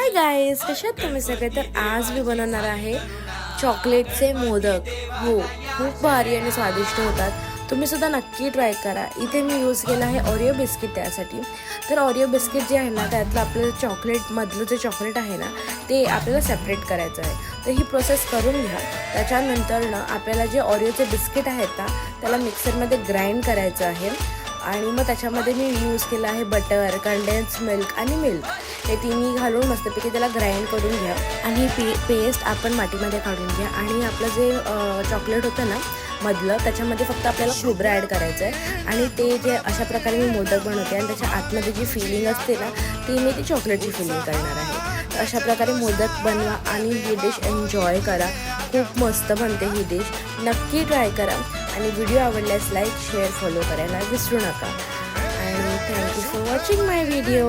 Hi guys, कसे आहात तुम्ही सगळे? तर आज मी बनवणार आहे चॉकलेटचे मोदक. हो, खूप भारी आणि स्वादिष्ट होतात. तुम्ही सुद्धा नक्की ट्राय करा. इथे मी यूज केलं आहे ओरिओ बिस्किट त्यासाठी. तर ओरिओ बिस्किट जे आहे ना, त्यातलं आपलं चॉकलेटमधलं जे चॉकलेट आहे ना, ते आपल्याला सेपरेट करायचं आहे. तर ही प्रोसेस करून घ्या. त्याच्यानंतर ना आपल्याला जे ओरिओचे बिस्किट आहेत ना, त्याला मिक्सरमध्ये ग्राइंड करायचं आहे. आणि मग त्याच्यामध्ये मी यूज केलं आहे बटर, कंडेन्स मिल्क आणि मिल्क. हे तिन्ही घालून मस्तपैकी त्याला ग्राइंड करून घ्या. आणि पेस्ट आपण मातीमध्ये काढून घ्या. आणि आपलं जे चॉकलेट होतं ना मधलं, त्याच्यामध्ये फक्त आपल्याला खोबरं ॲड करायचं आहे. आणि ते जे अशा प्रकारे मी मोदक बनवते आणि त्याच्या आतमध्ये जी फिलिंग असते ना, ती मी ती चॉकलेटची फिलिंग करणार आहे. तर अशा प्रकारे मोदक बनवा आणि ही डिश एन्जॉय करा. खूप मस्त बनते ही डिश, नक्की ट्राय करा. आणि व्हिडिओ आवडल्यास लाईक, शेअर, फॉलो करायला विसरू नका. आणि thank you for watching my video.